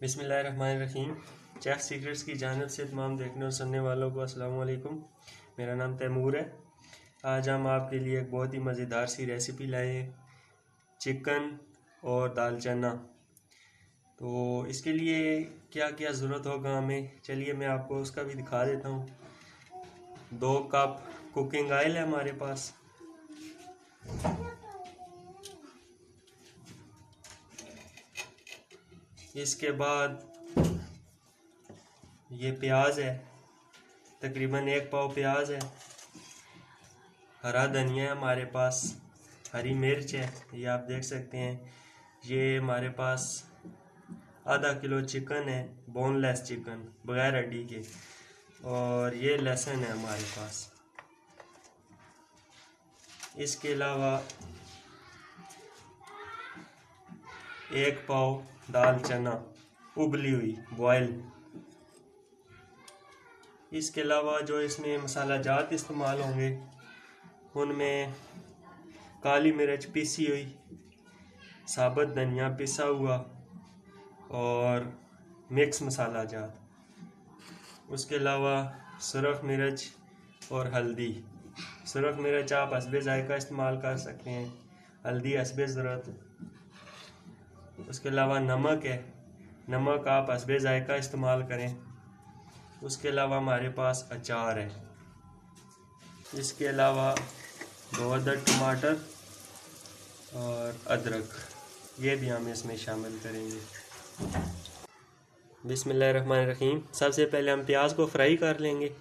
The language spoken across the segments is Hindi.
बिस्मिल्लाहिर्रहमानिर्रहीम। चेफ सीक्रेट्स की जानिब से तमाम देखने और सुनने वालों को अस्सलाम वालेकुम। मेरा नाम तैमूर है। आज हम आपके लिए एक बहुत ही मज़ेदार सी रेसिपी लाए हैं, चिकन और दाल चना। तो इसके लिए क्या क्या ज़रूरत होगा हमें, चलिए मैं आपको उसका भी दिखा देता हूँ। 2 कप कुकिंग ऑयल है हमारे पास। इसके बाद ये प्याज है, तकरीबन 1 पाव प्याज है। हरा धनिया है हमारे पास, हरी मिर्च है, ये आप देख सकते हैं। ये हमारे पास आधा किलो चिकन है, बोनलेस चिकन बगैर हड्डी के। और ये लहसुन है हमारे पास। इसके अलावा 1 पाव दाल चना उबली हुई बॉयल। इसके अलावा जो इसमें मसाला जात इस्तेमाल होंगे उनमें काली मिर्च पिसी हुई, साबुत धनिया पिसा हुआ और मिक्स मसाला जात। उसके अलावा सुरख मिर्च और हल्दी। सुरख मिर्च आप हस्बे जायका इस्तेमाल कर सकते हैं, हल्दी हस्बे ज़रूरत। उसके अलावा नमक है, नमक आप हस्बे जायका इस्तेमाल करें। उसके अलावा हमारे पास अचार है। इसके अलावा 2 अदद टमाटर और अदरक, ये भी हम इसमें शामिल करेंगे। बिस्मिल्लाहिर्रहमानिर्रहीम। सबसे पहले हम प्याज को फ्राई कर लेंगे।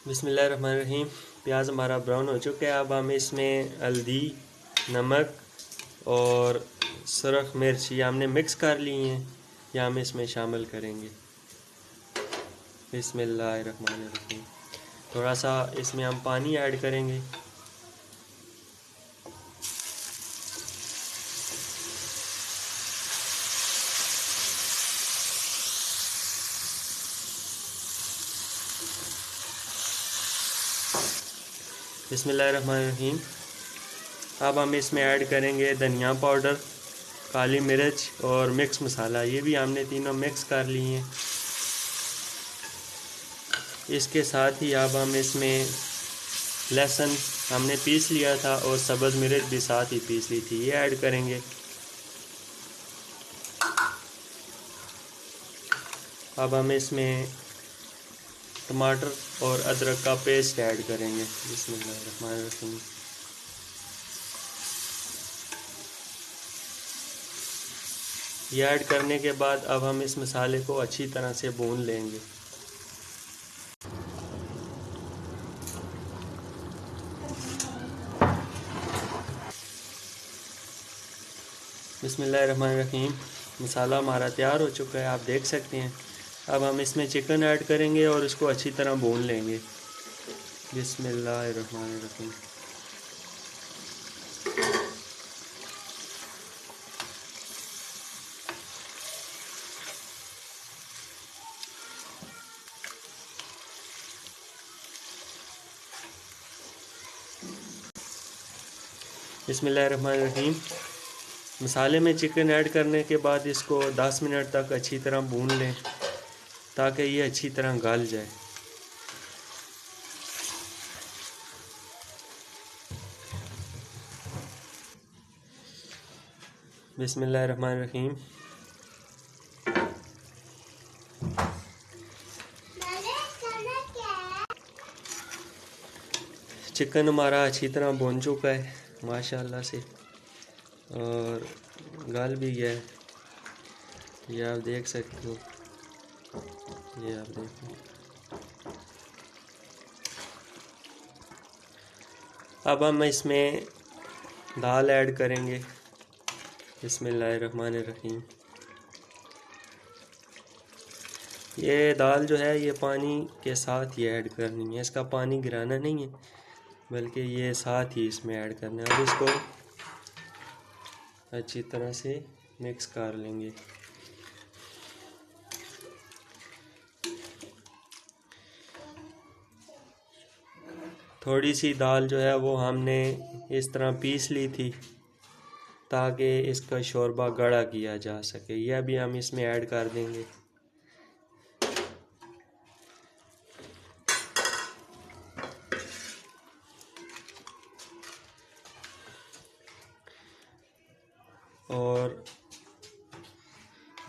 बिस्मिल्लाहिर्रहमानिर्रहीम। प्याज हमारा ब्राउन हो चुका है। अब हम इसमें हल्दी, नमक और सुरख मिर्च ये हमने मिक्स कर ली हैं, ये हम इसमें शामिल करेंगे। बिस्मिल्लाहिर्रहमानिर्रहीम। थोड़ा सा इसमें हम पानी ऐड करेंगे। बिस्मिल्लाहिर्रहमानिर्रहीम। अब हम इसमें ऐड करेंगे धनिया पाउडर, काली मिर्च और मिक्स मसाला, ये भी हमने तीनों मिक्स कर लिए हैं। इसके साथ ही अब हम इसमें लहसुन हमने पीस लिया था और सब्ज़ मिर्च भी साथ ही पीस ली थी, ये ऐड करेंगे। अब हम इसमें टमाटर और अदरक का पेस्ट ऐड करेंगे। बिस्मिल्लाहिर्रहमानिर्रहीम। ये ऐड करने के बाद अब हम इस मसाले को अच्छी तरह से भून लेंगे। बिस्मिल्लाहिर्रहमानिर्रहीम। मसाला हमारा तैयार हो चुका है, आप देख सकते हैं। अब हम इसमें चिकन ऐड करेंगे और इसको अच्छी तरह भून लेंगे। बिस्मिल्लाहिर्रहमानिर्रहीम। बिस्मिल्लाहिर्रहमानिर्रहीम। मसाले में चिकन ऐड करने के बाद इसको 10 मिनट तक अच्छी तरह भून लें ताकि ये अच्छी तरह गल जाए। बिस्मिल्लाहिर्रहमानिर्रहीम। चिकन हमारा अच्छी तरह भून चुका है माशाल्लाह से, और गल भी गया है, ये आप देख सकते हो। ये आप देखो। अब हम इसमें दाल ऐड करेंगे। बिस्मिल्लाहिर्रहमानिर्रहीम। ये दाल जो है ये पानी के साथ ही ऐड करनी है, इसका पानी गिराना नहीं है बल्कि ये साथ ही इसमें ऐड करना है। अब इसको अच्छी तरह से मिक्स कर लेंगे। थोड़ी सी दाल जो है वो हमने इस तरह पीस ली थी ताकि इसका शोरबा गाढ़ा किया जा सके। यह भी हम इसमें ऐड कर देंगे। और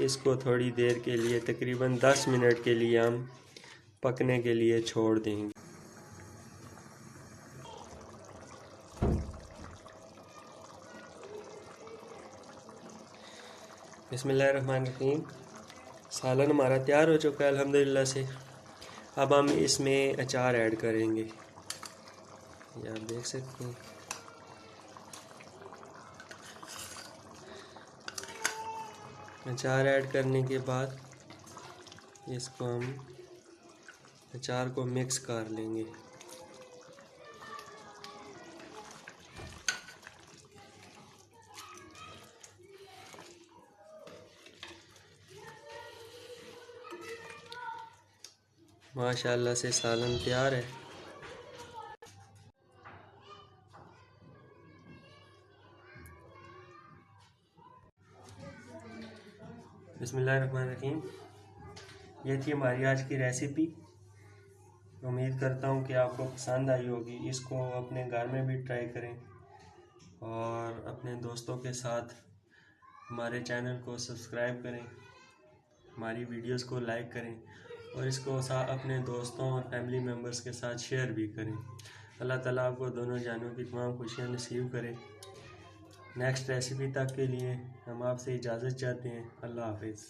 इसको थोड़ी देर के लिए तकरीबन 10 मिनट के लिए हम पकने के लिए छोड़ देंगे। बिस्मिल्लाहिर्रहमानिर्रहीम। सालन हमारा तैयार हो चुका है अल्हम्दुलिल्लाह से। अब हम इसमें अचार ऐड करेंगे, ये आप देख सकते हैं। अचार ऐड करने के बाद इसको हम अचार को मिक्स कर लेंगे। माशाल्लाह से सालन तैयार है। बिस्मिल्लाहिर्रहमानिर्रहीम। ये थी हमारी आज की रेसिपी। उम्मीद करता हूँ कि आपको पसंद आई होगी। इसको अपने घर में भी ट्राई करें और अपने दोस्तों के साथ हमारे चैनल को सब्सक्राइब करें, हमारी वीडियोस को लाइक करें और इसको अपने दोस्तों और फैमिली मेम्बर्स के साथ शेयर भी करें। अल्लाह ताला आपको दोनों जानों की तमाम खुशियाँ नसीब करें। नेक्स्ट रेसिपी तक के लिए हम आपसे इजाज़त चाहते हैं। अल्लाह हाफिज़।